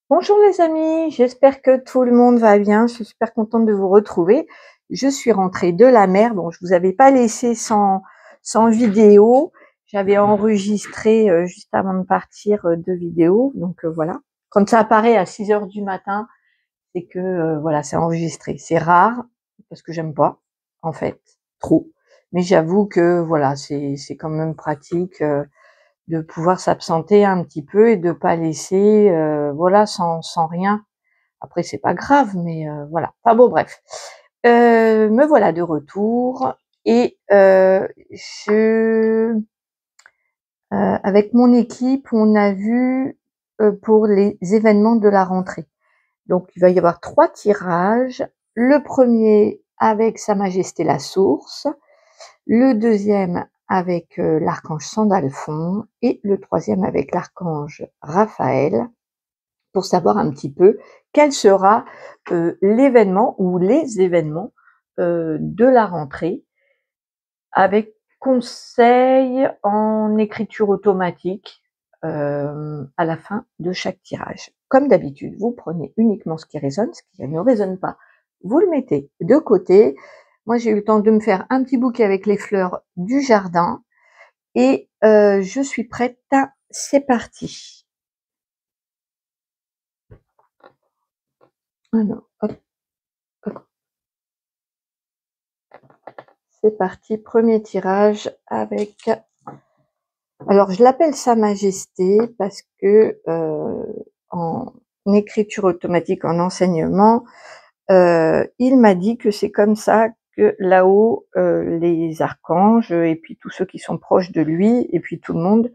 Bonjour les amis, j'espère que tout le monde va bien. Je suis super contente de vous retrouver. Je suis rentrée de la mer. Bon, je vous avais pas laissé sans vidéo. J'avais enregistré juste avant de partir 2 vidéos. Donc voilà. Quand ça apparaît à 6 heures du matin, c'est que voilà, c'est enregistré. C'est rare parce que j'aime pas, en fait, trop. Mais j'avoue que voilà, c'est quand même pratique. De pouvoir s'absenter un petit peu et de pas laisser voilà sans rien. Après c'est pas grave, mais voilà. Enfin bon bref. Me voilà de retour et avec mon équipe, on a vu pour les événements de la rentrée. Donc il va y avoir 3 tirages. Le premier avec Sa Majesté la Source, le deuxième avec l'archange Sandalphon et le troisième avec l'archange Raphaël, pour savoir un petit peu quel sera l'événement ou les événements de la rentrée, avec conseils en écriture automatique à la fin de chaque tirage. Comme d'habitude, vous prenez uniquement ce qui résonne, ce qui ne résonne pas, vous le mettez de côté. Moi, j'ai eu le temps de me faire un petit bouquet avec les fleurs du jardin et je suis prête. C'est parti. Alors, hop, hop. C'est parti, premier tirage avec... Alors, je l'appelle Sa Majesté parce que en écriture automatique, en enseignement, il m'a dit que c'est comme ça que là-haut, les archanges et puis tous ceux qui sont proches de lui et puis tout le monde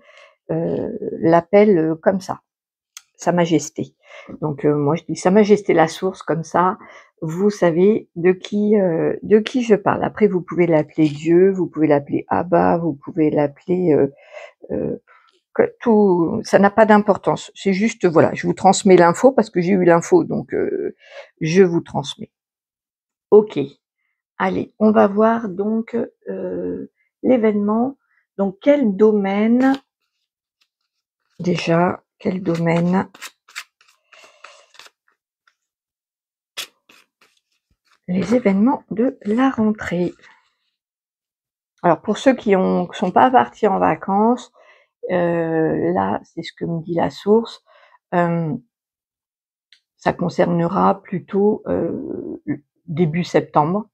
l'appellent comme ça, Sa Majesté. Donc moi je dis Sa Majesté la Source, comme ça vous savez de qui je parle. Après vous pouvez l'appeler Dieu, vous pouvez l'appeler Abba, vous pouvez l'appeler tout, ça n'a pas d'importance. C'est juste voilà, je vous transmets l'info parce que j'ai eu l'info, donc je vous transmets. Ok. Allez, on va voir donc l'événement. Donc, quel domaine, déjà, quel domaine? Les événements de la rentrée. Alors, pour ceux qui sont pas partis en vacances, là, c'est ce que me dit la source, ça concernera plutôt début septembre.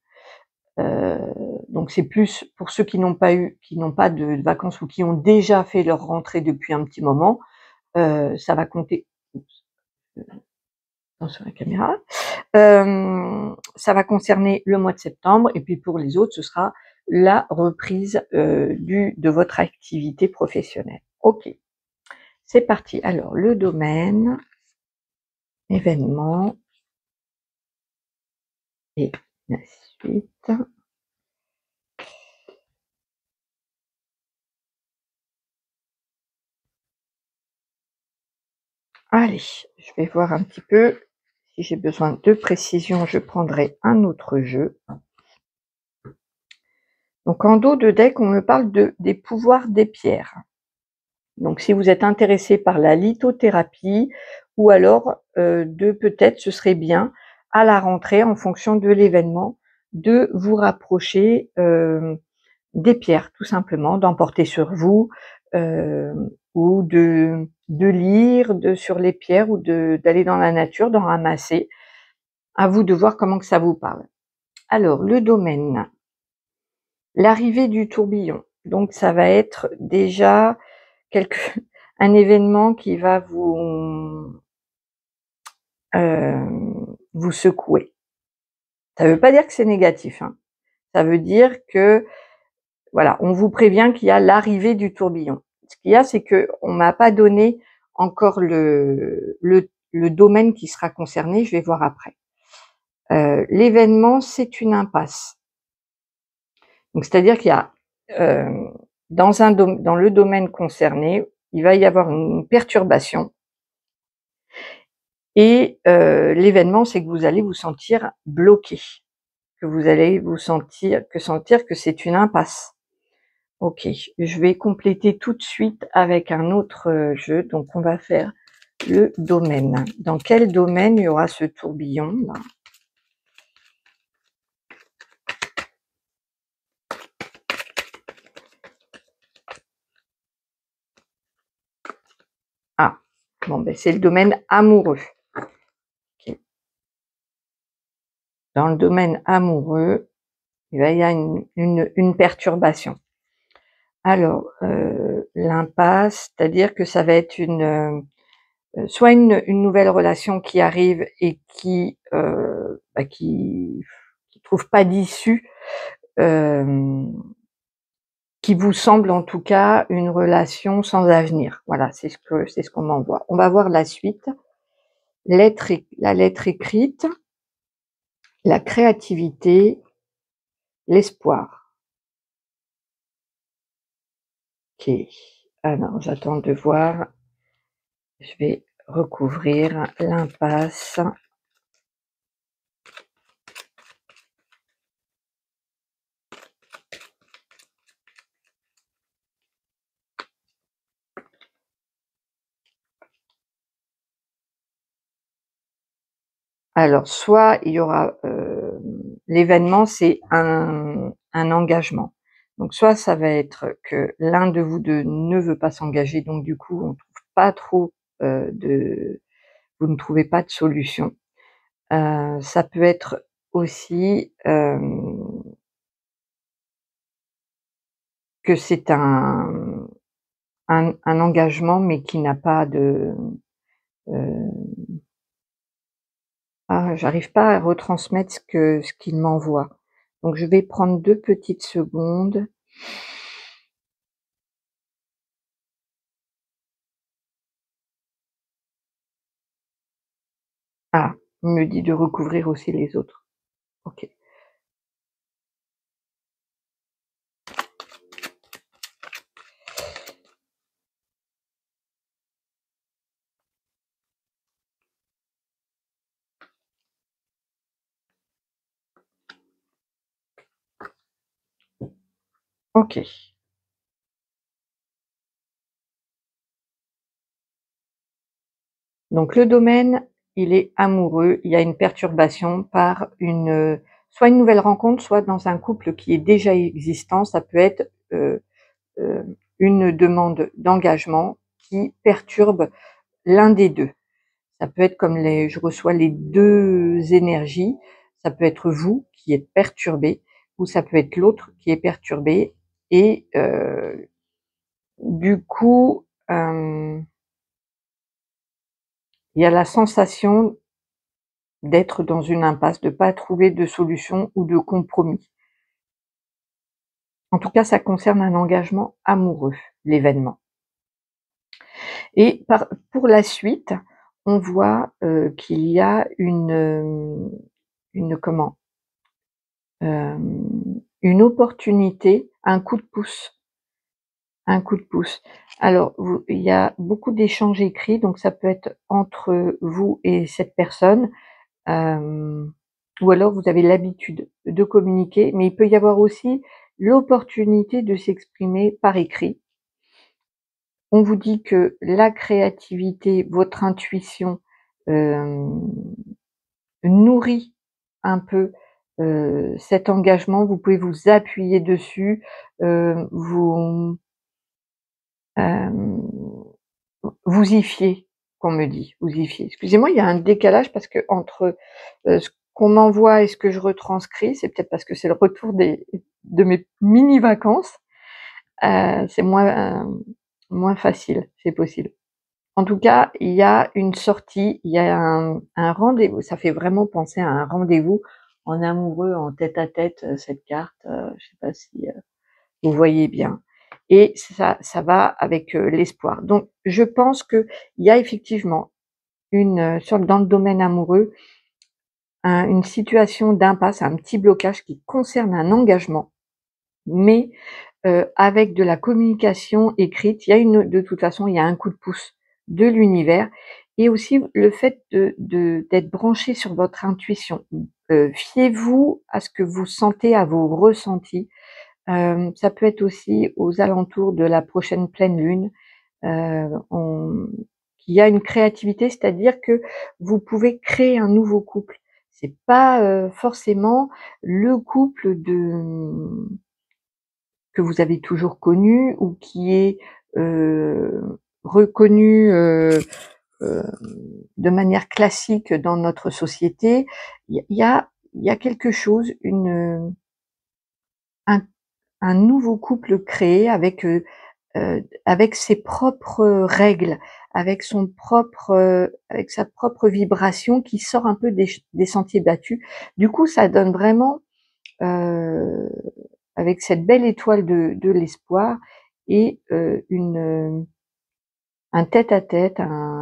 Donc c'est plus pour ceux qui n'ont pas de vacances ou qui ont déjà fait leur rentrée depuis un petit moment, ça va compter. Sur la caméra. Ça va concerner le mois de septembre et puis pour les autres, ce sera la reprise de votre activité professionnelle. Ok, c'est parti. Alors le domaine, événement et la suite. Allez, je vais voir un petit peu. Si j'ai besoin de précision, je prendrai un autre jeu. Donc en dos de deck, on me parle des pouvoirs des pierres. Donc si vous êtes intéressé par la lithothérapie, ou alors peut-être ce serait bien à la rentrée, en fonction de l'événement, de vous rapprocher des pierres, tout simplement, d'emporter sur vous, ou de lire sur les pierres, ou d'aller dans la nature, d'en ramasser. À vous de voir comment que ça vous parle. Alors, le domaine, l'arrivée du tourbillon. Donc, ça va être déjà un événement qui va vous secouer. Ça ne veut pas dire que c'est négatif, hein. Ça veut dire que, voilà, on vous prévient qu'il y a l'arrivée du tourbillon. Ce qu'il y a, c'est que on m'a pas donné encore le domaine qui sera concerné. Je vais voir après. L'événement, c'est une impasse. Donc, c'est-à-dire qu'il y a dans le domaine concerné, il va y avoir une perturbation. Et l'événement, c'est que vous allez vous sentir bloqué, que vous allez vous sentir que c'est une impasse. Ok, je vais compléter tout de suite avec un autre jeu. Donc, on va faire le domaine. Dans quel domaine il y aura ce tourbillon là? Ah, bon, ben c'est le domaine amoureux. Okay. Dans le domaine amoureux, il y a une perturbation. Alors, l'impasse, c'est-à-dire que ça va être soit une nouvelle relation qui arrive et qui trouve pas d'issue, qui vous semble en tout cas une relation sans avenir. Voilà, c'est ce qu'on m'envoie. On va voir la suite. La lettre écrite, la créativité, l'espoir. Ok. Alors, j'attends de voir. Je vais recouvrir l'impasse. Alors, soit il y aura l'événement, c'est un engagement. Donc, soit ça va être que l'un de vous deux ne veut pas s'engager, donc du coup, on trouve pas trop vous ne trouvez pas de solution. Ça peut être aussi que c'est un engagement, mais qui n'a pas de j'arrive pas à retransmettre ce qu'il m'envoie. Donc je vais prendre 2 petites secondes. Ah, il me dit de recouvrir aussi les autres. OK. OK. Donc le domaine, il est amoureux, il y a une perturbation par soit une nouvelle rencontre, soit dans un couple qui est déjà existant. Ça peut être, une demande d'engagement qui perturbe l'un des 2. Ça peut être comme je reçois les 2 énergies, ça peut être vous qui êtes perturbé ou ça peut être l'autre qui est perturbé et du coup, il y a la sensation d'être dans une impasse, de pas trouver de solution ou de compromis. En tout cas, ça concerne un engagement amoureux, l'événement. Et pour la suite, on voit, qu'il y a une comment? Une opportunité, un coup de pouce, un coup de pouce. Alors il y a beaucoup d'échanges écrits, donc ça peut être entre vous et cette personne, ou alors vous avez l'habitude de communiquer, mais il peut y avoir aussi l'opportunité de s'exprimer par écrit. On vous dit que la créativité, votre intuition, hem, nourrit un peu, cet engagement. Vous pouvez vous appuyer dessus, vous, hem, vous y fier, qu'on me dit, vous y fier. Excusez-moi, il y a un décalage parce qu'entre, ce qu'on m'envoie et ce que je retranscris, c'est peut-être parce que c'est le retour de mes mini vacances, c'est moins facile, c'est possible. En tout cas, il y a une sortie, il y a un rendez-vous. Ça fait vraiment penser à un rendez-vous en amoureux, en tête-à-tête, cette carte, je sais pas si, vous voyez bien et ça va avec, l'espoir. Donc je pense qu'il y a effectivement dans le domaine amoureux, une situation d'impasse, un petit blocage qui concerne un engagement, mais avec de la communication écrite, de toute façon, il y a un coup de pouce de l'univers et aussi le fait d'être branché sur votre intuition. Fiez-vous à ce que vous sentez, à vos ressentis. Ça peut être aussi aux alentours de la prochaine pleine lune, on qu'il y a une créativité, c'est-à-dire que vous pouvez créer un nouveau couple. C'est pas, forcément le couple que vous avez toujours connu ou qui est, reconnu, heu, de manière classique dans notre société. Il y a quelque chose, un un nouveau couple créé avec ses propres règles, avec sa propre vibration qui sort un peu des sentiers battus. Du coup, ça donne vraiment, heu, avec cette belle étoile de l'espoir et un tête-à-tête,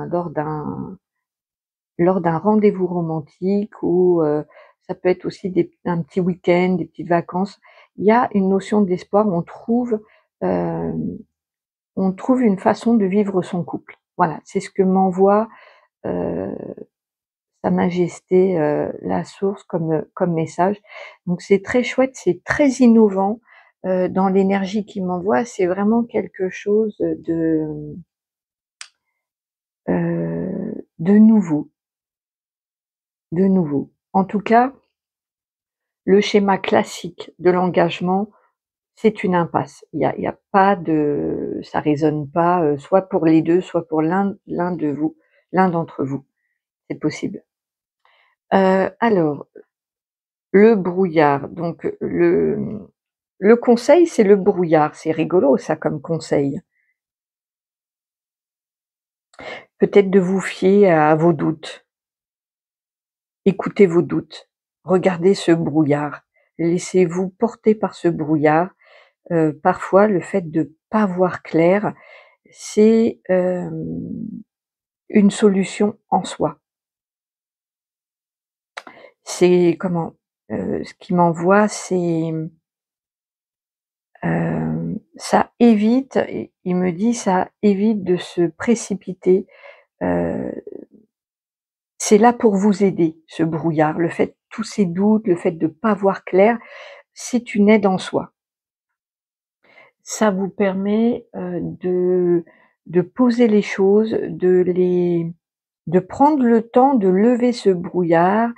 lors d'un rendez-vous romantique ou ça peut être aussi un petit week-end, des petites vacances. Il y a une notion d'espoir où hem, on trouve une façon de vivre son couple. Voilà, c'est ce que m'envoie, heu, Sa Majesté, la Source comme message. Donc c'est très chouette, c'est très innovant, dans l'énergie qu'il m'envoie. C'est vraiment quelque chose de nouveau, de nouveau. En tout cas, le schéma classique de l'engagement, c'est une impasse. Il y a pas de ça résonne pas, soit pour les 2, soit pour l'un d'entre vous. C'est possible. Alors, le brouillard, donc le conseil, c'est le brouillard. C'est rigolo ça comme conseil. Peut-être de vous fier à vos doutes. Écoutez vos doutes. Regardez ce brouillard. Laissez-vous porter par ce brouillard. Parfois, le fait de pas voir clair, c'est, une solution en soi. C'est comment? Ce qui m'envoie, c'est, ça évite, il me dit: «Ça évite de se précipiter». Heu, c'est là pour vous aider, ce brouillard. Le fait tous ces doutes, le fait de pas voir clair, c'est une aide en soi. Ça vous permet, de poser les choses, de prendre le temps de lever ce brouillard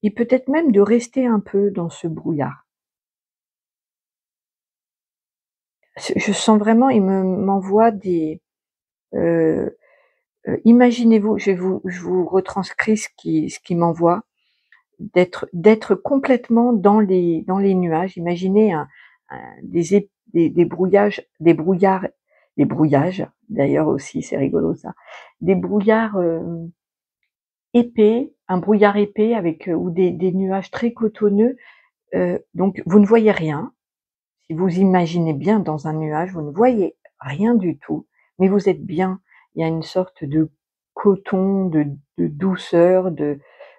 et peut-être même de rester un peu dans ce brouillard. Je sens vraiment, m'envoie heu imaginez-vous, je vous retranscris ce qu'il m'envoie, d'être complètement dans les nuages. Imaginez des brouillages d'ailleurs aussi, c'est rigolo ça, des brouillards, épais, un brouillard épais avec, ou des nuages très cotonneux, donc vous ne voyez rien. Si vous imaginez bien dans un nuage, vous ne voyez rien du tout, mais vous êtes bien. Il y a une sorte de coton, de douceur,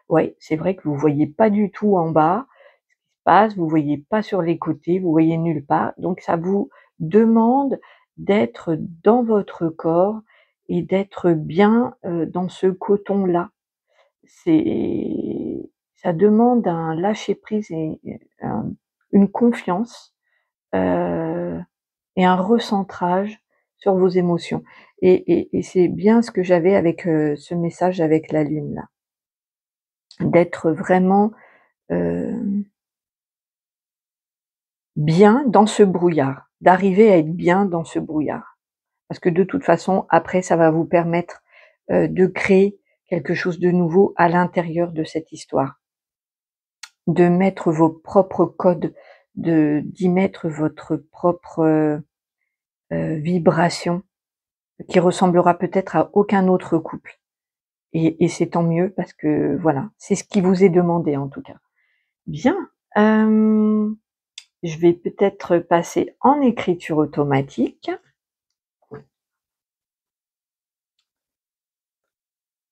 ouais, c'est vrai que vous voyez pas du tout en bas ce qui se passe, vous voyez pas sur les côtés, vous voyez nulle part. Donc ça vous demande d'être dans votre corps et d'être bien, dans ce coton-là. C'est Ça demande un lâcher prise et une confiance, heu et un recentrage sur vos émotions et c'est bien ce que j'avais avec, ce message avec la lune là. D'être vraiment, hem, bien dans ce brouillard, d'arriver à être bien dans ce brouillard. Parce que de toute façon, après, ça va vous permettre, de créer quelque chose de nouveau à l'intérieur de cette histoire. De mettre vos propres codes, d'y mettre votre propre, vibration qui ressemblera peut-être à aucun autre couple. Et c'est tant mieux parce que voilà, c'est ce qui vous est demandé en tout cas. Bien, hem, je vais peut-être passer en écriture automatique.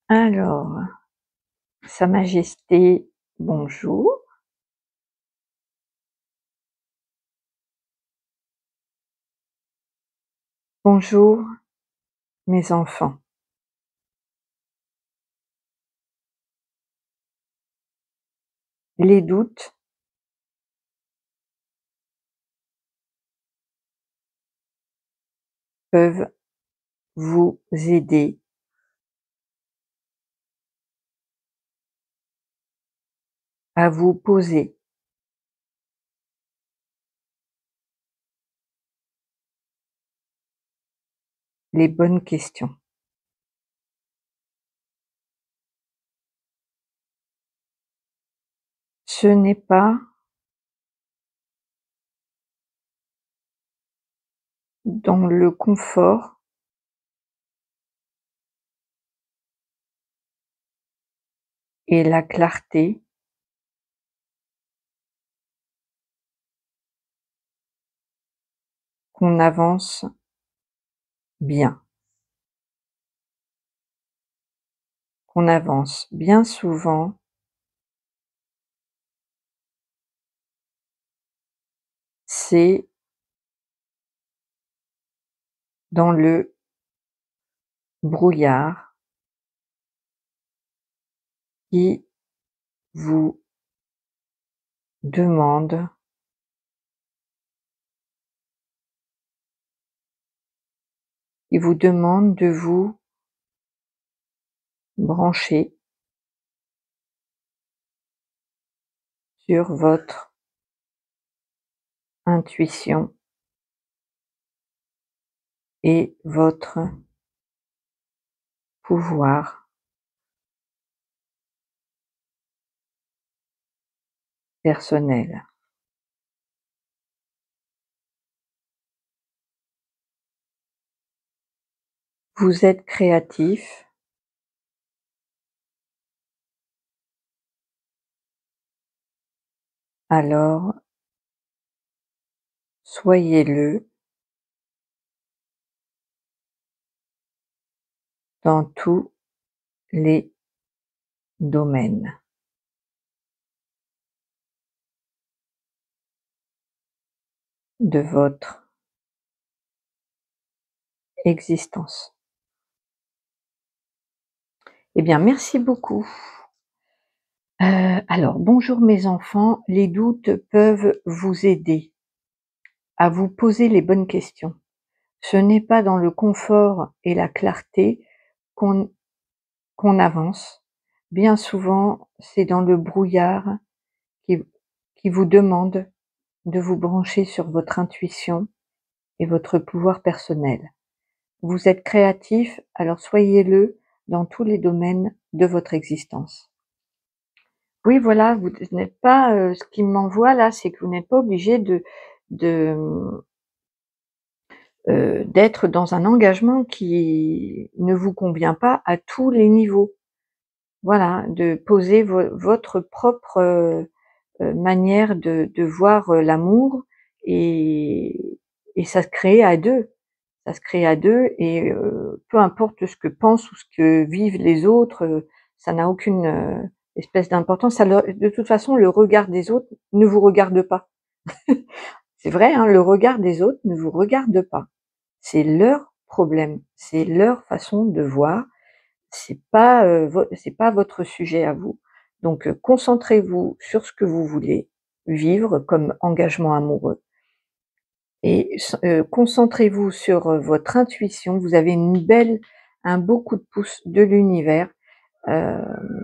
Alors, Sa Majesté, bonjour. Bonjour mes enfants. Les doutes peuvent vous aider à vous poser les bonnes questions. Ce n'est pas dans le confort et la clarté qu'on avance bien. Qu'on avance bien souvent, c'est dans le brouillard qui vous demande de vous brancher sur votre intuition et votre pouvoir personnel. Vous êtes créatif, alors soyez-le dans tous les domaines de votre existence. Eh bien, merci beaucoup. Alors, bonjour mes enfants, les doutes peuvent vous aider à vous poser les bonnes questions. Ce n'est pas dans le confort et la clarté qu'on avance. Bien souvent, c'est dans le brouillard qui qui vous demande de vous brancher sur votre intuition et votre pouvoir personnel. Vous êtes créatif, alors soyez-le dans tous les domaines de votre existence. Oui, voilà, vous n'êtes pas, ce qui m'envoie là, c'est que vous n'êtes pas obligé de, d'être dans un engagement qui ne vous convient pas à tous les niveaux. Voilà, de poser votre propre, manière de voir, l'amour et ça se crée à 2. Ça se crée à 2 et peu importe ce que pensent ou ce que vivent les autres, ça n'a aucune, espèce d'importance. Ça leur de toute façon, le regard des autres ne vous regarde pas. C'est vrai, hein, le regard des autres ne vous regarde pas. C'est leur problème, c'est leur façon de voir, c'est pas votre sujet à vous. Donc concentrez-vous sur ce que vous voulez vivre comme engagement amoureux et concentrez-vous sur, votre intuition. Vous avez un beau coup de pouce de l'univers, hem,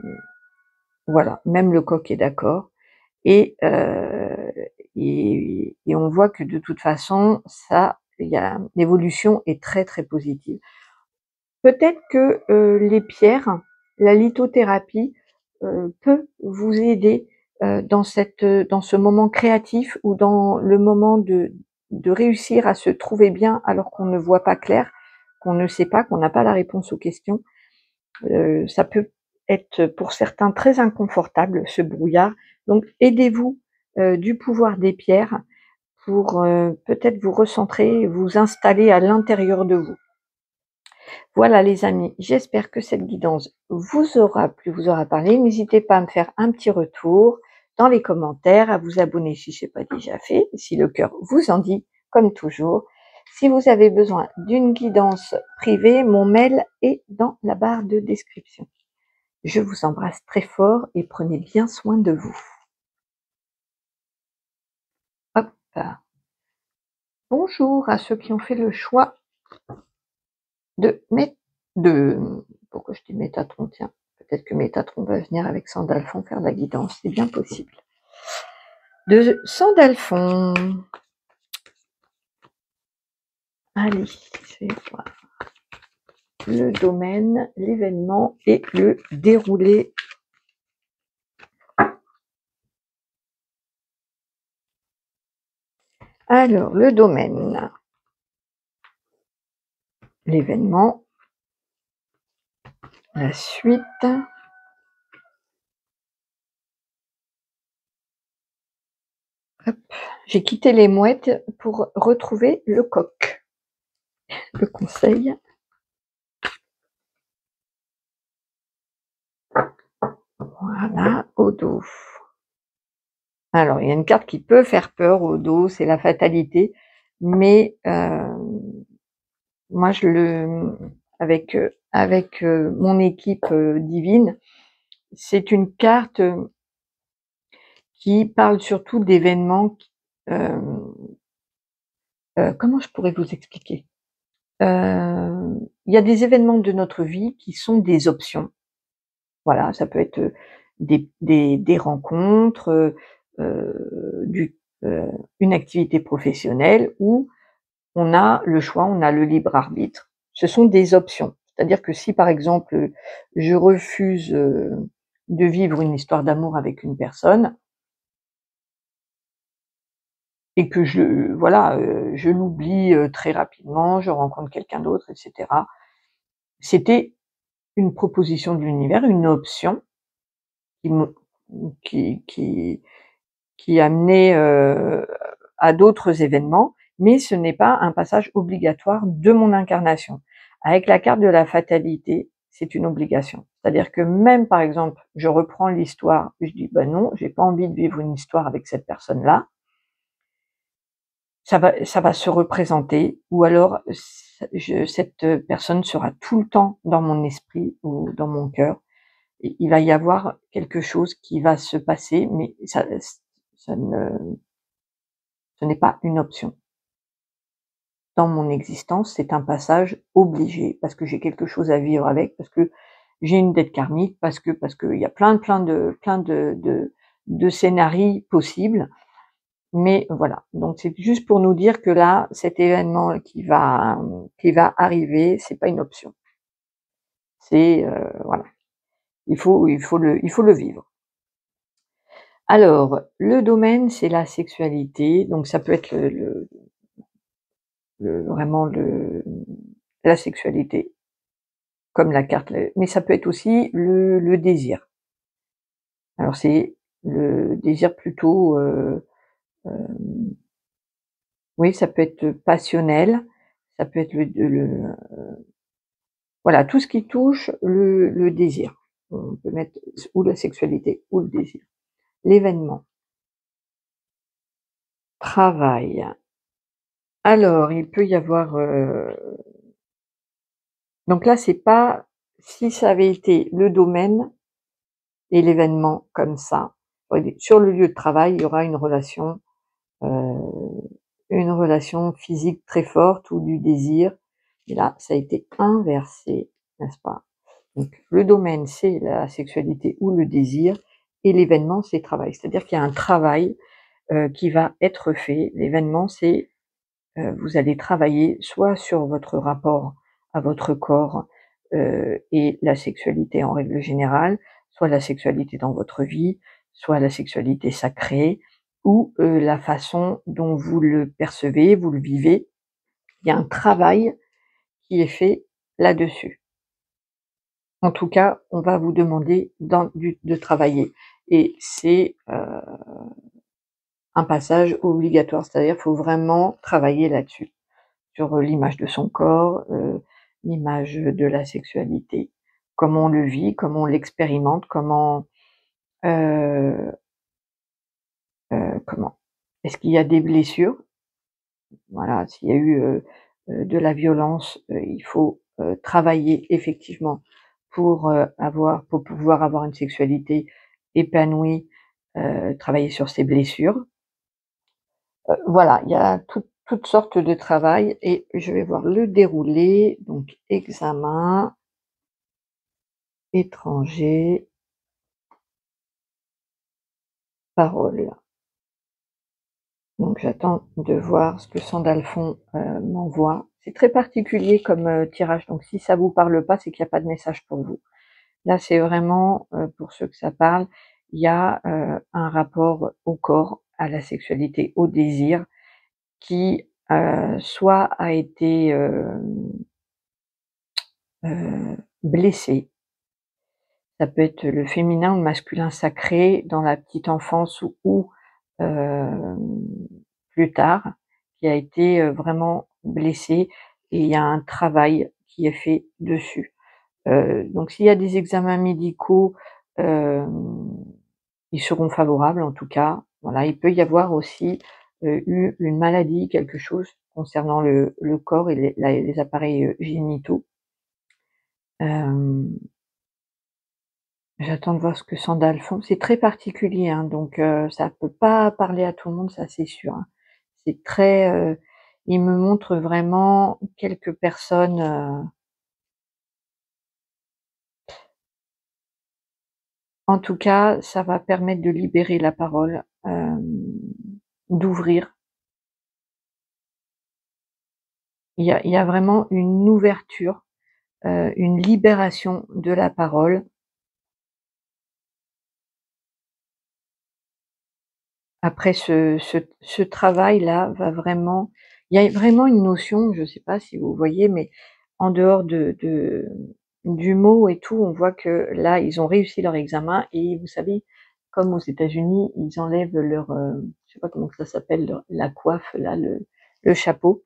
voilà, même le coq est d'accord et on voit que de toute façon ça, il y a l'évolution est très, très positive. Peut-être que, les pierres, la lithothérapie, peut vous aider, dans ce moment créatif ou dans le moment de réussir à se trouver bien alors qu'on ne voit pas clair, qu'on ne sait pas, qu'on n'a pas la réponse aux questions. Ça peut être pour certains très inconfortable, ce brouillard. Donc aidez-vous, du pouvoir des pierres pour, peut-être vous recentrer, vous installer à l'intérieur de vous. Voilà les amis, j'espère que cette guidance vous aura plu, vous aura parlé. N'hésitez pas à me faire un petit retour dans les commentaires, à vous abonner si ce n'est pas déjà fait, si le cœur vous en dit, comme toujours. Si vous avez besoin d'une guidance privée, mon mail est dans la barre de description. Je vous embrasse très fort et prenez bien soin de vous. Hop. Bonjour à ceux qui ont fait le choix de pourquoi je dis Métatron, tiens, peut-être Peut-être que Métatron va venir avec Sandalphon faire la guidance, c'est bien possible. De Sandalphon. Allez, je vais voir le domaine, l'événement et le déroulé. Alors, le domaine, l'événement, la suite. Hop, j'ai quitté les mouettes pour retrouver le coq. Le conseil. Voilà, au dos. Alors, il y a une carte qui peut faire peur au dos, c'est la fatalité, mais moi, avec mon équipe divine, c'est une carte qui parle surtout d'événements. Comment je pourrais vous expliquer? Il y a des événements de notre vie qui sont des options. Voilà, ça peut être des rencontres, du, une activité professionnelle où on a le choix, on a le libre arbitre. Ce sont des options. C'est-à-dire que si, par exemple, je refuse de vivre une histoire d'amour avec une personne et que je l'oublie très rapidement, je rencontre quelqu'un d'autre, etc. C'était une proposition de l'univers, une option qui me, qui amenait à d'autres événements, mais ce n'est pas un passage obligatoire de mon incarnation. Avec la carte de la fatalité, c'est une obligation. C'est-à-dire que même, par exemple, je reprends l'histoire, je dis, ben non, j'ai pas envie de vivre une histoire avec cette personne-là, ça va se représenter, ou alors cette personne sera tout le temps dans mon esprit ou dans mon cœur. Et il va y avoir quelque chose qui va se passer, mais ça ne, ce n'est pas une option. Dans mon existence, c'est un passage obligé, parce que j'ai quelque chose à vivre avec, parce que j'ai une dette karmique, parce que il y a plein de scénarios possibles. Mais voilà, donc c'est juste pour nous dire que là, cet événement qui va arriver, c'est pas une option. C'est voilà, il faut le vivre. Alors, le domaine, c'est la sexualité, donc ça peut être vraiment la sexualité, comme la carte, mais ça peut être aussi le désir. Alors c'est le désir plutôt, oui, ça peut être passionnel, ça peut être voilà, tout ce qui touche le désir. On peut mettre ou la sexualité ou le désir. L'événement. Travail. Alors, il peut y avoir, donc là, c'est pas si ça avait été le domaine et l'événement comme ça, sur le lieu de travail, il y aura heu, une relation physique très forte ou du désir. Et là, ça a été inversé, n'est-ce pas? Donc le domaine, c'est la sexualité ou le désir et l'événement, c'est travail. C'est-à-dire qu'il y a un travail, qui va être fait. L'événement, c'est, vous allez travailler soit sur votre rapport à votre corps, et la sexualité en règle générale, soit la sexualité dans votre vie, soit la sexualité sacrée ou, la façon dont vous le percevez, vous le vivez. Il y a un travail qui est fait là-dessus. En tout cas, on va vous demander de travailler et c'est, un passage obligatoire. C'est-à-dire, faut vraiment travailler là-dessus, sur, l'image de son corps, l'image de la sexualité, comment on le vit, comment on l'expérimente, heu comment est-ce qu'il y a des blessures? Voilà, s'il y a eu, de la violence, il faut, travailler effectivement pour pouvoir avoir une sexualité épanouie, travailler sur ses blessures. Voilà, il y a toutes sortes de travail et je vais voir le déroulé, donc examen étranger, parole. Donc j'attends de voir ce que Sandalphon m'envoie. C'est très particulier comme tirage, donc si ça vous parle pas, c'est qu'il n'y a pas de message pour vous. Là, c'est vraiment, pour ceux que ça parle, il y a un rapport au corps, à la sexualité, au désir, qui soit a été blessé. Ça peut être le féminin ou le masculin sacré dans la petite enfance ou plus tard, qui a été vraiment blessé, et il y a un travail qui est fait dessus. Donc s'il y a des examens médicaux, ils seront favorables en tout cas. Voilà, il peut y avoir aussi eu une maladie, quelque chose concernant le corps et les appareils génitaux. Hem J'attends de voir ce que Sandal font. C'est très particulier, hein, donc ça peut pas parler à tout le monde, ça c'est sûr, hein. C'est très, il me montre vraiment quelques personnes, en tout cas, ça va permettre de libérer la parole, d'ouvrir. Il y a vraiment une ouverture, une libération de la parole. Après ce travail-là va vraiment, il y a vraiment une notion, je ne sais pas si vous voyez, mais en dehors du mot et tout, on voit que là, ils ont réussi leur examen, et vous savez, comme aux États-Unis, ils enlèvent leur, je sais pas comment ça s'appelle, la coiffe là, le chapeau.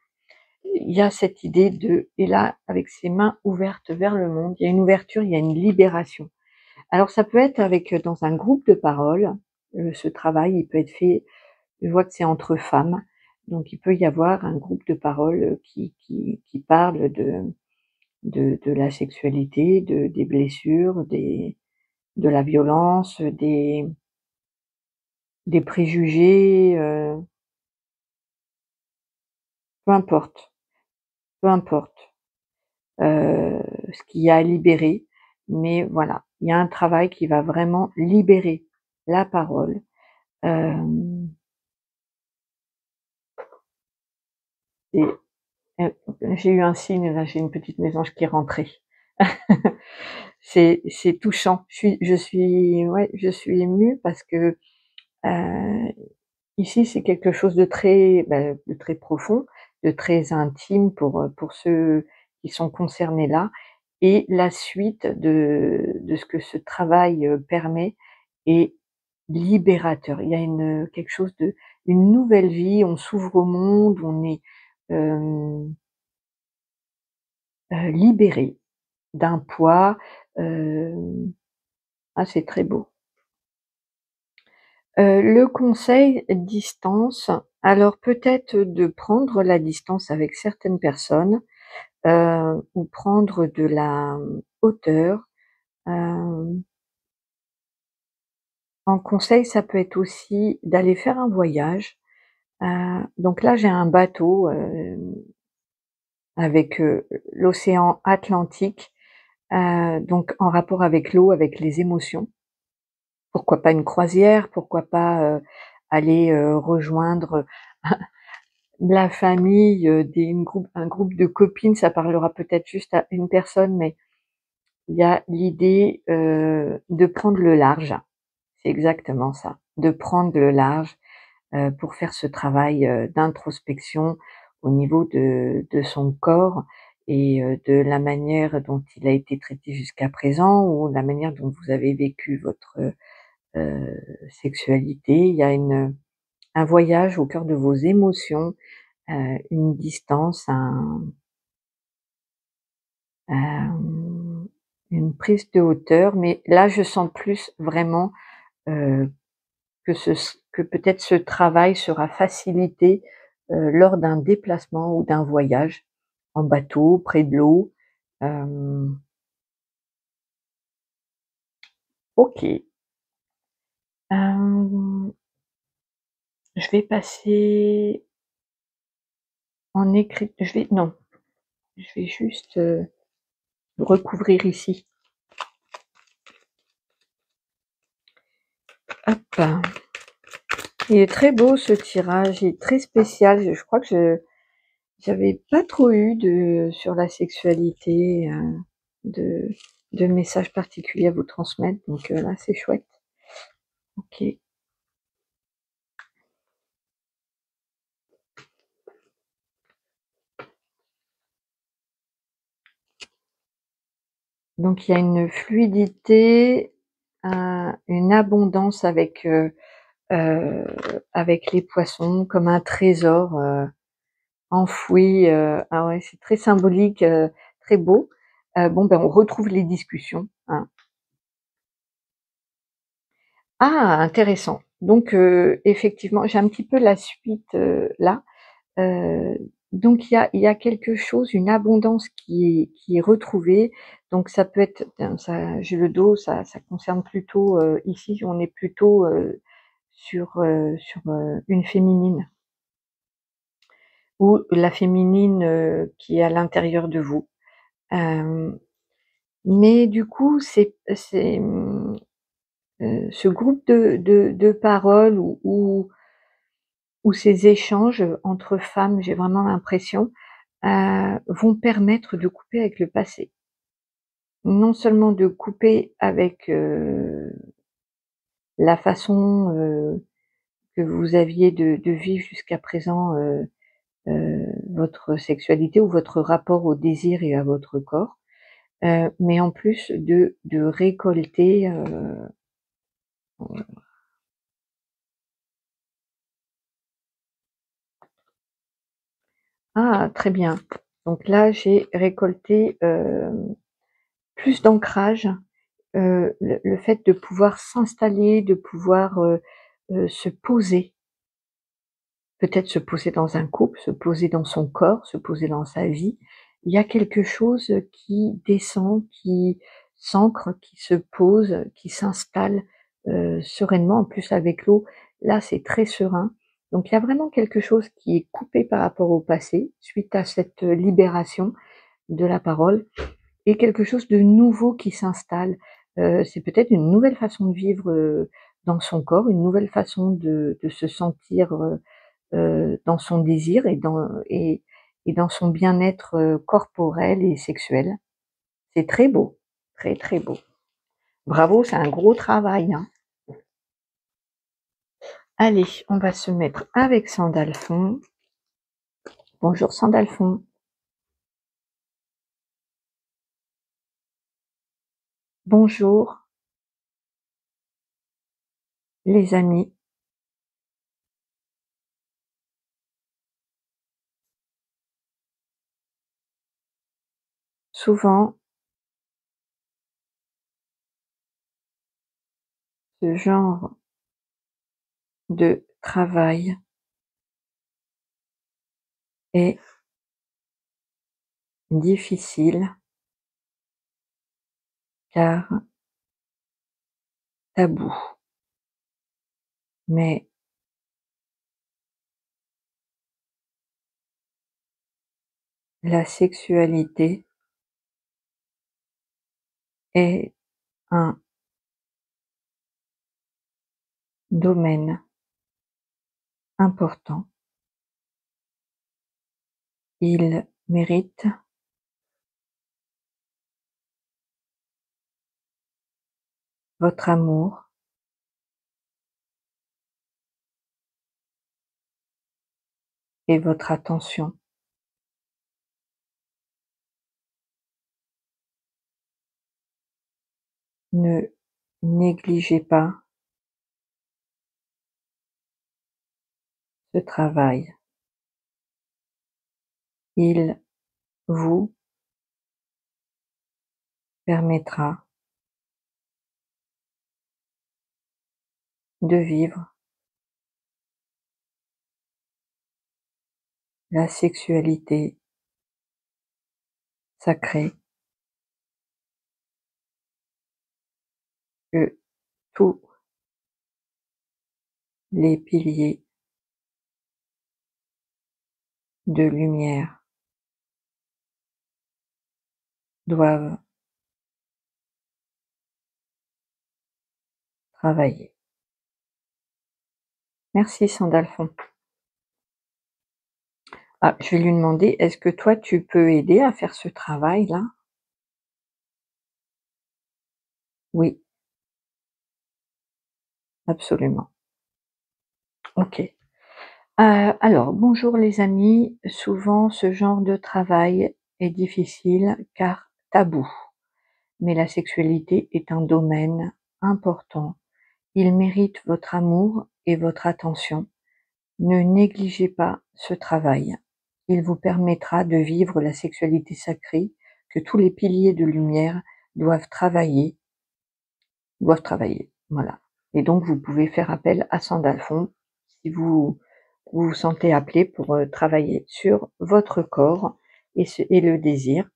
Il y a cette idée de, et là, avec ses mains ouvertes vers le monde, il y a une ouverture, il y a une libération. Alors ça peut être avec, dans un groupe de parole, ce travail, il peut être fait, je vois que c'est entre femmes, donc il peut y avoir un groupe de parole qui parle de la sexualité, des blessures, de la violence, des préjugés, peu importe, peu importe, ce qu'il y a à libérer, mais voilà, il y a un travail qui va vraiment libérer la parole. Hem et j'ai eu un signe là, j'ai une petite mésange qui est rentrée. C'est touchant. Ouais, je suis émue parce que, heu, ici, c'est quelque chose de très, de très profond, de très intime pour ceux qui sont concernés là, et la suite de ce que ce travail permet est libérateur. Il y a quelque chose de, une nouvelle vie, on s'ouvre au monde, on est, hem, libéré d'un poids, hem, ah, c'est très beau. Le conseil distance, alors peut-être de prendre la distance avec certaines personnes, ou prendre de la hauteur. Hem, En conseil, ça peut être aussi d'aller faire un voyage. Donc là, j'ai un bateau, avec, l'océan Atlantique, donc en rapport avec l'eau, avec les émotions. Pourquoi pas une croisière? Pourquoi pas, aller, rejoindre la famille, un groupe de copines, ça parlera peut-être juste à une personne, mais il y a l'idée, de prendre le large. C'est exactement ça, de prendre le large, pour faire ce travail, d'introspection au niveau de son corps, et de la manière dont il a été traité jusqu'à présent, ou la manière dont vous avez vécu votre, sexualité. Il y a un voyage au cœur de vos émotions, une distance, hem, une prise de hauteur, mais là, je sens plus vraiment, heu, que peut-être ce travail sera facilité, lors d'un déplacement ou d'un voyage en bateau, près de l'eau. Hem, OK. Hem, je vais passer en écrit, non, je vais juste, recouvrir ici. Hop. Il est très beau ce tirage, il est très spécial. Je crois que j'avais pas trop eu sur la sexualité, de messages particuliers à vous transmettre, donc là c'est chouette. OK. Donc il y a une fluidité, une abondance heu, avec les poissons comme un trésor, enfoui, ah ouais, c'est très symbolique, très beau. Bon, ben, on retrouve les discussions, hein. Ah, intéressant. Donc effectivement, j'ai un petit peu la suite, là. Heu, donc il y a quelque chose, une abondance qui est retrouvée. Donc ça peut être ça j'ai le dos, ça concerne plutôt, ici on est plutôt, sur une féminine ou la féminine, qui est à l'intérieur de vous. Hem, mais du coup, ce groupe de paroles ou ces échanges entre femmes, j'ai vraiment l'impression, vont permettre de couper avec le passé. Non seulement de couper avec, la façon, que vous aviez de vivre jusqu'à présent, votre sexualité ou votre rapport au désir et à votre corps, mais en plus de récolter, ah très bien. Donc là, j'ai récolté, plus d'ancrage, le fait de pouvoir s'installer, de pouvoir, se poser. Peut-être se poser dans un couple, se poser dans son corps, se poser dans sa vie. Il y a quelque chose qui descend, qui s'ancre, qui se pose, qui s'installe, sereinement. En plus avec l'eau, là, c'est très serein. Donc il y a vraiment quelque chose qui est coupé par rapport au passé, suite à cette, libération de la parole et quelque chose de nouveau qui s'installe. C'est peut-être une nouvelle façon de vivre, dans son corps, une nouvelle façon de se sentir, dans son désir et dans son bien-être, corporel et sexuel. C'est très beau, très, très beau. Bravo, c'est un gros travail, hein. Allez, on va se mettre avec Sandalphon. Bonjour Sandalphon. Bonjour les amis. Souvent, ce genre de travail est difficile car tabou. Mais la sexualité est un domaine important. Il mérite votre amour, et votre attention. Ne négligez pas ce travail. Il vous permettra de vivre la sexualité sacrée que tous les piliers de lumière doivent travailler. Merci Sandalphon. Ah, je vais lui demander, est-ce que toi tu peux aider à faire ce travail-là? Oui, absolument. OK. Alors bonjour les amis, souvent ce genre de travail est difficile car tabou, mais la sexualité est un domaine important. Il mérite votre amour et votre attention. Ne négligez pas ce travail. Il vous permettra de vivre la sexualité sacrée que tous les piliers de lumière doivent travailler voilà. Et donc vous pouvez faire appel à Sandalphon si vous sentez appelé pour, travailler sur votre corps et le désir.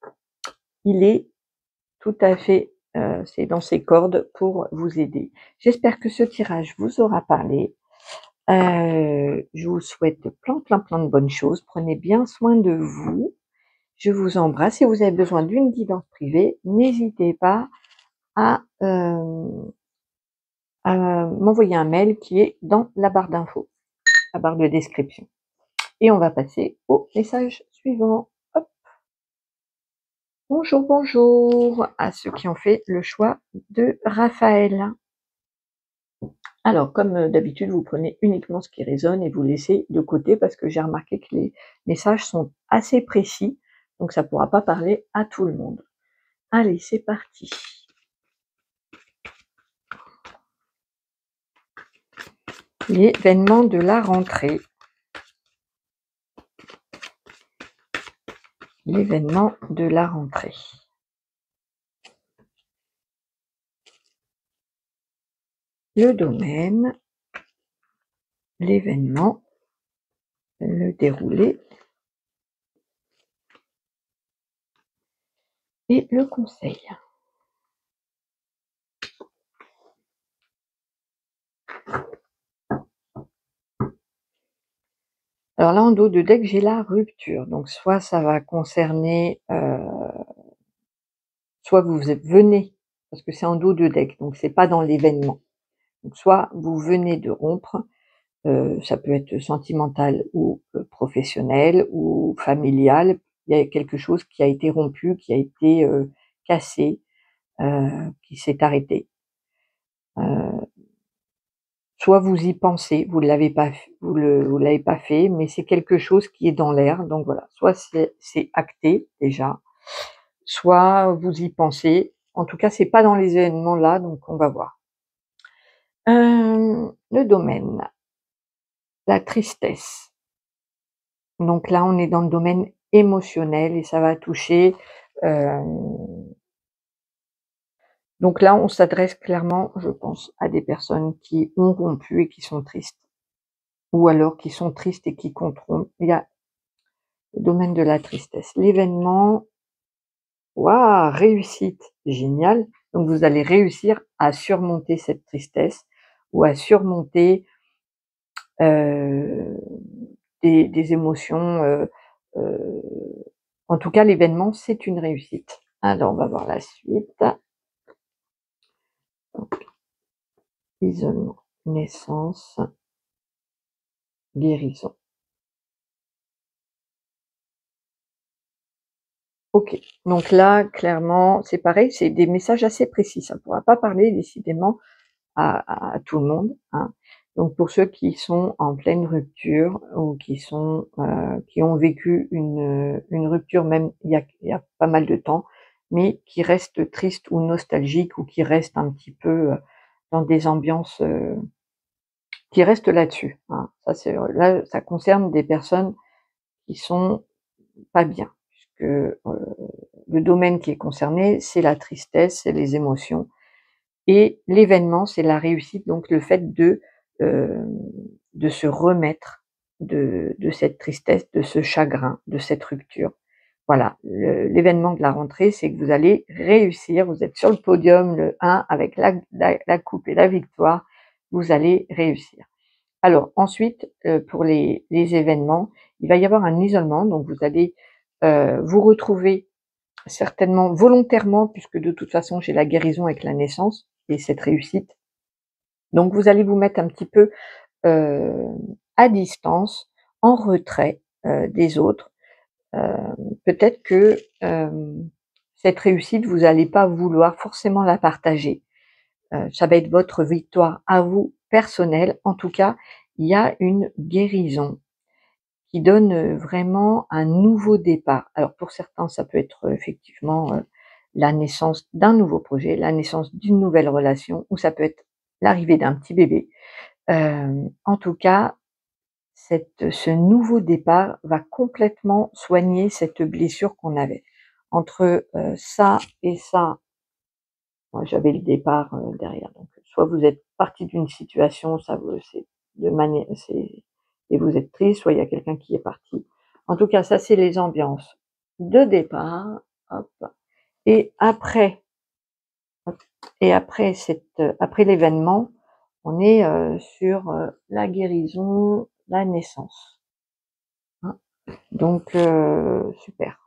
Il est tout à fait, c'est dans ses cordes pour vous aider. J'espère que ce tirage vous aura parlé. Je vous souhaite plein, plein, plein de bonnes choses. Prenez bien soin de vous. Je vous embrasse. Si vous avez besoin d'une guidance privée, n'hésitez pas à, m'envoyer un mail qui est dans la barre d'infos, la barre de description. Et on va passer au message suivant. Hop. Bonjour, bonjour à ceux qui ont fait le choix de Raphaël. Alors, comme d'habitude, vous prenez uniquement ce qui résonne et vous laissez de côté parce que j'ai remarqué que les messages sont assez précis, donc ça ne pourra pas parler à tout le monde. Allez, c'est parti. L'événement de la rentrée. L'événement de la rentrée. Le domaine, l'événement, le déroulé et le conseil. Alors là, en dos de deck, j'ai la rupture. Donc soit ça va concerner, soit vous venez, parce que c'est en dos de deck, donc c'est pas dans l'événement. Donc soit vous venez de rompre, ça peut être sentimental ou professionnel ou familial. Il y a quelque chose qui a été rompu, qui a été cassé, qui s'est arrêté. Soit vous y pensez, vous l'avez pas, vous l'avez pas fait, mais c'est quelque chose qui est dans l'air. Donc voilà, soit c'est acté déjà, soit vous y pensez. En tout cas, c'est pas dans les événements là, donc on va voir. Le domaine, la tristesse. Donc là, on est dans le domaine émotionnel et ça va toucher. Donc là, on s'adresse clairement, je pense, à des personnes qui ont rompu et qui sont tristes, ou alors qui sont tristes et qui comptent rompre. Il y a le domaine de la tristesse. L'événement, waouh, réussite, génial. Donc vous allez réussir à surmonter cette tristesse ou à surmonter euh, des émotions. Euh, en tout cas, l'événement, c'est une réussite. Alors, on va voir la suite. Donc, isolement, naissance, guérison. Ok, donc là, clairement, c'est pareil, c'est des messages assez précis. Ça ne pourra pas parler décidément à tout le monde, hein. Donc pour ceux qui sont en pleine rupture ou qui ont vécu une rupture même il y a pas mal de temps, mais qui restent tristes ou nostalgiques ou qui restent un petit peu dans des ambiances qui restent là-dessus, hein. Là, ça concerne des personnes qui sont pas bien, puisque le domaine qui est concerné, c'est la tristesse, c'est les émotions. Et l'événement, c'est la réussite, donc le fait de se remettre de cette tristesse, de ce chagrin, de cette rupture. Voilà, l'événement de la rentrée, c'est que vous allez réussir, vous êtes sur le podium, le 1, avec la coupe et la victoire, vous allez réussir. Alors ensuite, pour les événements, il va y avoir un isolement, donc vous allez vous retrouver certainement volontairement, puisque de toute façon j'ai la guérison avec la naissance et cette réussite. Donc vous allez vous mettre un petit peu à distance, en retrait, des autres. Peut-être que, cette réussite, vous allez pas vouloir forcément la partager. Ça va être votre victoire à vous, personnelle. En tout cas, il y a une guérison qui donne, vraiment un nouveau départ. Alors pour certains, ça peut être, effectivement, la naissance d'un nouveau projet, la naissance d'une nouvelle relation, ou ça peut être l'arrivée d'un petit bébé. En tout cas, ce nouveau départ va complètement soigner cette blessure qu'on avait. Entre, ça et ça, moi j'avais le départ, derrière, donc soit vous êtes parti d'une situation, ça vous c'est de manière c'est et vous êtes triste, soit il y a quelqu'un qui est parti. En tout cas, ça c'est les ambiances de départ, hop, et après hop, et après après l'événement, on est, sur, la guérison, la naissance, hein. Donc super.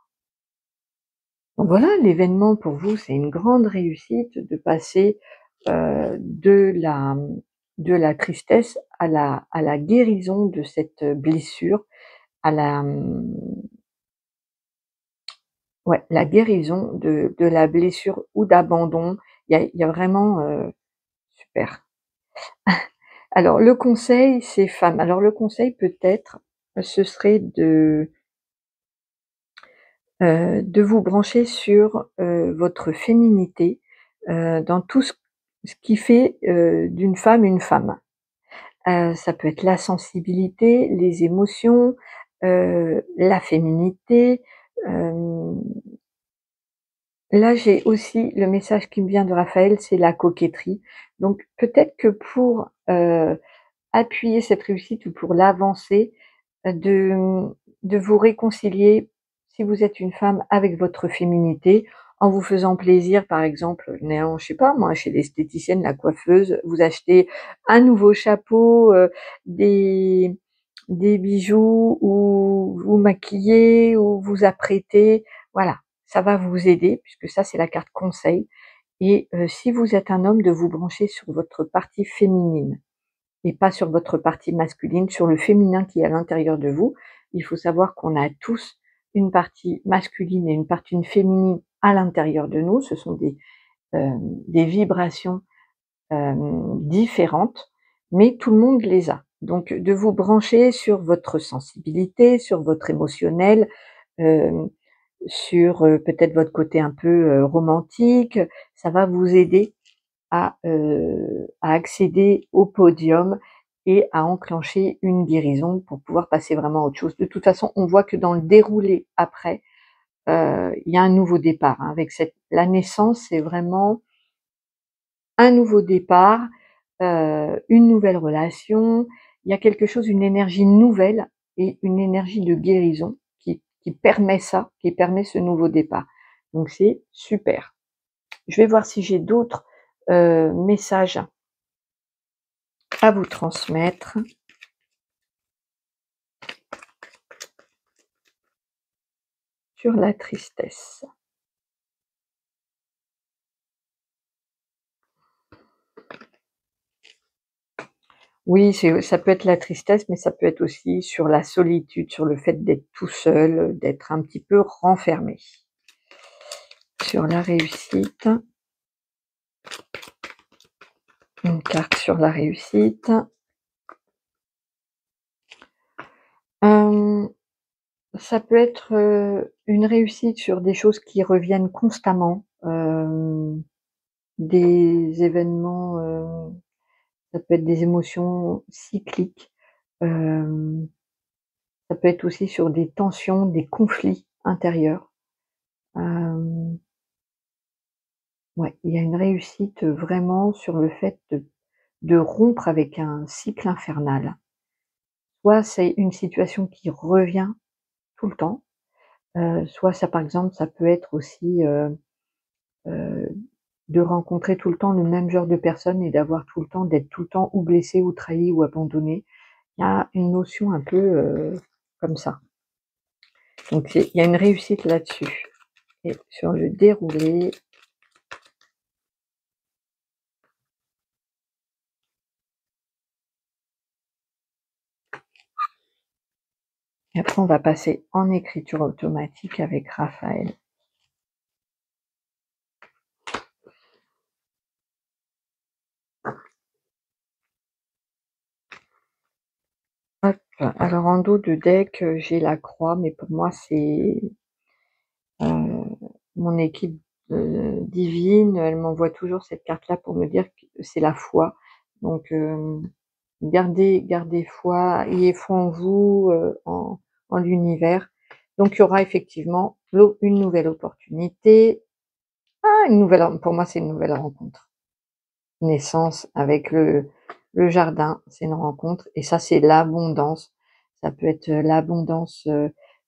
Donc voilà, l'événement pour vous, c'est une grande réussite de passer, de la tristesse à la guérison de cette blessure, à la, ouais, la guérison de la blessure ou d'abandon. Il y a vraiment, super. Alors le conseil, c'est femme. Alors le conseil peut-être, ce serait de vous brancher sur, votre féminité, dans tout ce qui fait, d'une femme une femme. Ça peut être la sensibilité, les émotions, la féminité, hem, là j'ai aussi le message qui me vient de Raphaël, c'est la coquetterie. Donc peut-être que pour, appuyer cette réussite ou pour l'avancer, de vous réconcilier, si vous êtes une femme, avec votre féminité, en vous faisant plaisir, par exemple, néant je sais pas moi, chez l'esthéticienne, la coiffeuse, vous achetez un nouveau chapeau, des bijoux, ou vous maquillez, ou vous apprêtez, voilà, ça va vous aider puisque ça c'est la carte conseil. Et si vous êtes un homme, de vous brancher sur votre partie féminine et pas sur votre partie masculine, sur le féminin qui est à l'intérieur de vous. Il faut savoir qu'on a tous une partie masculine et une partie féminine à l'intérieur de nous. Ce sont des vibrations, différentes, mais tout le monde les a. Donc de vous brancher sur votre sensibilité, sur votre émotionnel, hem, sur, peut-être votre côté un peu, romantique, ça va vous aider à accéder au podium et à enclencher une guérison pour pouvoir passer vraiment à autre chose. De toute façon, on voit que dans le déroulé après, il y a un nouveau départ, hein, avec la naissance, c'est vraiment un nouveau départ, une nouvelle relation. Il y a quelque chose, une énergie nouvelle et une énergie de guérison qui permet ça, qui permet ce nouveau départ. Donc c'est super. Je vais voir si j'ai d'autres, messages à vous transmettre. Sur la tristesse. Oui, ça peut être la tristesse, mais ça peut être aussi sur la solitude, sur le fait d'être tout seul, d'être un petit peu renfermé. Sur la réussite, une carte sur la réussite. Hem, Ça peut être, une réussite sur des choses qui reviennent constamment, des événements, ça peut être des émotions cycliques, hem, ça peut être aussi sur des tensions, des conflits intérieurs. Hem, ouais, il y a une réussite, vraiment sur le fait de rompre avec un cycle infernal. Soit c'est une situation qui revient tout le temps, soit ça, par exemple, ça peut être aussi, heu, de rencontrer tout le temps le même genre de personne et d'être tout le temps ou blessé ou trahi ou abandonné. Il y a une notion un peu, comme ça. Donc il y a une réussite là-dessus. Et sur le déroulé, Et après, on va passer en écriture automatique avec Raphaël. Hop. Alors en dos de deck, j'ai la croix, mais pour moi c'est mon équipe divine, elle m'envoie toujours cette carte-là pour me dire que c'est la foi. Donc gardez foi, ayez foi en vous, en l'univers. Donc il y aura effectivement une nouvelle opportunité. Une nouvelle, pour moi c'est une nouvelle rencontre. Naissance avec le jardin, c'est une rencontre et ça c'est l'abondance. Ça peut être l'abondance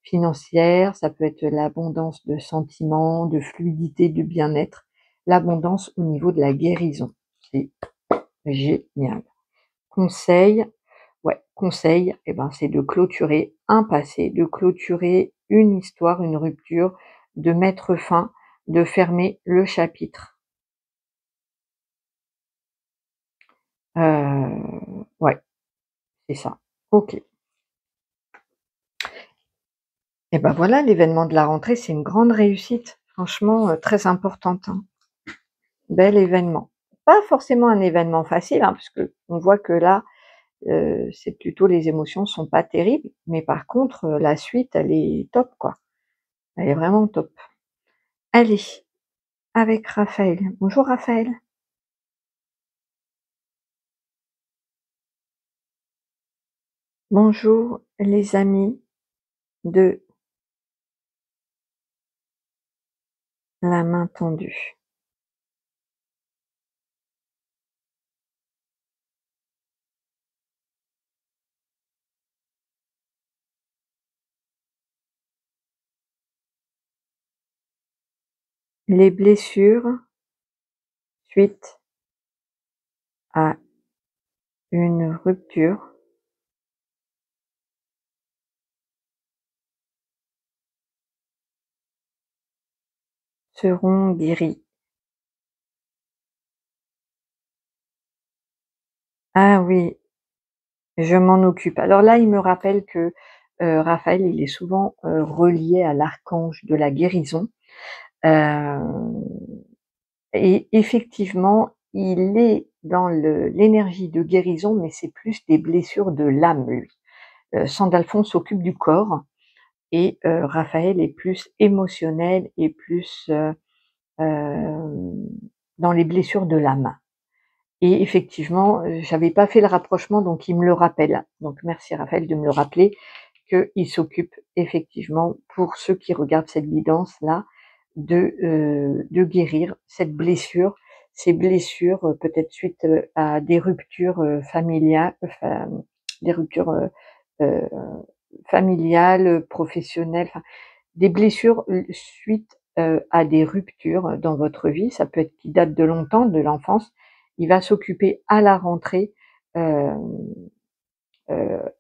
financière, ça peut être l'abondance de sentiments, de fluidité, de bien-être, l'abondance au niveau de la guérison. C'est génial. Conseil, ouais, conseil, eh ben, c'est de clôturer un passé, de clôturer une histoire, une rupture, de mettre fin, de fermer le chapitre. Ouais, c'est ça. OK. Et ben voilà, l'événement de la rentrée, c'est une grande réussite. Franchement, très importante, hein. Bel événement. Pas forcément un événement facile, hein, parce qu'on voit que là, c'est plutôt les émotions sont pas terribles, mais par contre, la suite, elle est top, quoi. Elle est vraiment top. Allez, avec Raphaël. Bonjour Raphaël. Bonjour les amis de la main tendue. Les blessures suite à une rupture seront guéries. Ah oui, je m'en occupe. Alors là, il me rappelle que, Raphaël, il est souvent, relié à l'archange de la guérison, heu et effectivement, il est dans l'énergie de guérison, mais c'est plus des blessures de l'âme, lui. Sandalphon s'occupe du corps et Raphaël est plus émotionnel et plus, dans les blessures de l'âme. Et effectivement, j'avais pas fait le rapprochement, donc il me le rappelle. Donc merci Raphaël de me le rappeler, qu'il s'occupe effectivement, pour ceux qui regardent cette guidance-là, de guérir cette blessure, ces blessures, peut-être suite, à des ruptures, familiales, enfin, des ruptures, heu, familiales, professionnelles, enfin, des blessures, suite, à des ruptures dans votre vie. Ça peut être qui datent de longtemps, de l'enfance. Il va s'occuper à la rentrée, hem,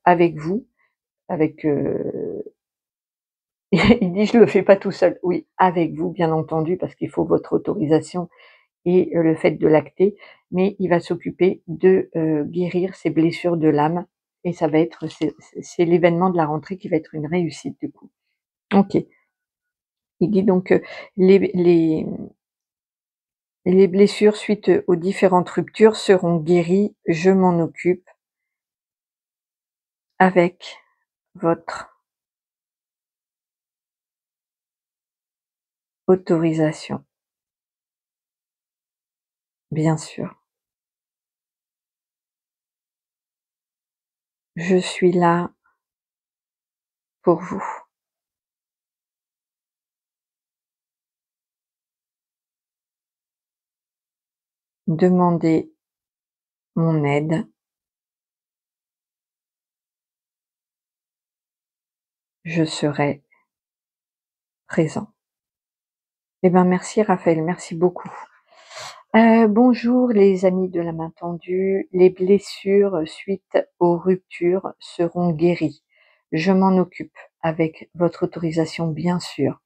avec vous, avec, il dit: «Je le fais pas tout seul». Oui, avec vous, bien entendu, parce qu'il faut votre autorisation et le fait de l'acter, mais il va s'occuper de, guérir ces blessures de l'âme et ça va être c'est l'événement de la rentrée qui va être une réussite, du coup. OK. Il dit donc, les blessures suite aux différentes ruptures seront guéries, je m'en occupe avec votre autorisation. Bien sûr, je suis là pour vous. Demandez mon aide, je serai présent. Eh ben, merci Raphaël, merci beaucoup. Bonjour les amis de la main tendue, les blessures suite aux ruptures seront guéries. Je m'en occupe avec votre autorisation bien sûr.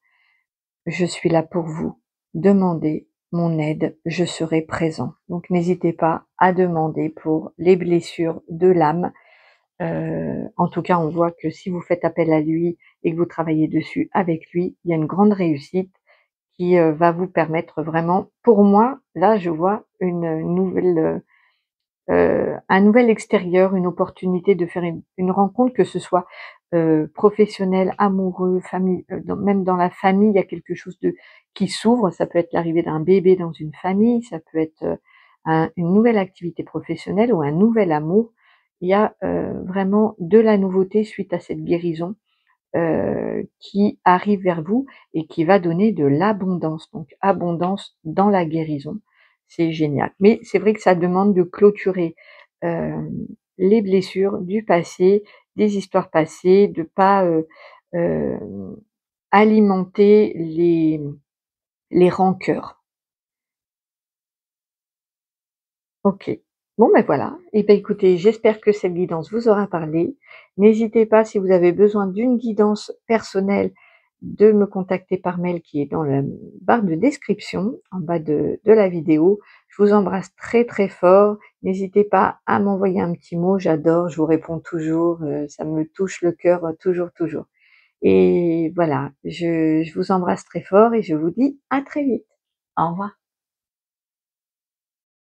Je suis là pour vous. Demandez mon aide, je serai présent. Donc n'hésitez pas à demander pour les blessures de l'âme, En tout cas, on voit que si vous faites appel à lui et que vous travaillez dessus avec lui, il y a une grande réussite qui, va vous permettre vraiment pour moi, là, je vois une nouvelle, un nouvel extérieur, une opportunité de faire une rencontre, que ce soit, professionnel, amoureux, famille, même dans la famille, il y a quelque chose de qui s'ouvre. Ça peut être l'arrivée d'un bébé dans une famille, ça peut être, une nouvelle activité professionnelle ou un nouvel amour. Il y a, vraiment de la nouveauté suite à cette guérison, qui arrive vers vous et qui va donner de l'abondance, donc abondance dans la guérison. C'est génial. Mais c'est vrai que ça demande de clôturer, les blessures du passé, des histoires passées, de pas, hem, alimenter les rancœurs. OK. Bon, ben voilà. Et ben écoutez, j'espère que cette guidance vous aura parlé. N'hésitez pas, si vous avez besoin d'une guidance personnelle, de me contacter par mail qui est dans la barre de description, en bas de la vidéo. Je vous embrasse très, très fort. N'hésitez pas à m'envoyer un petit mot, j'adore, je vous réponds toujours, ça me touche le cœur, toujours, toujours. Et voilà, je vous embrasse très fort et je vous dis à très vite. Au revoir.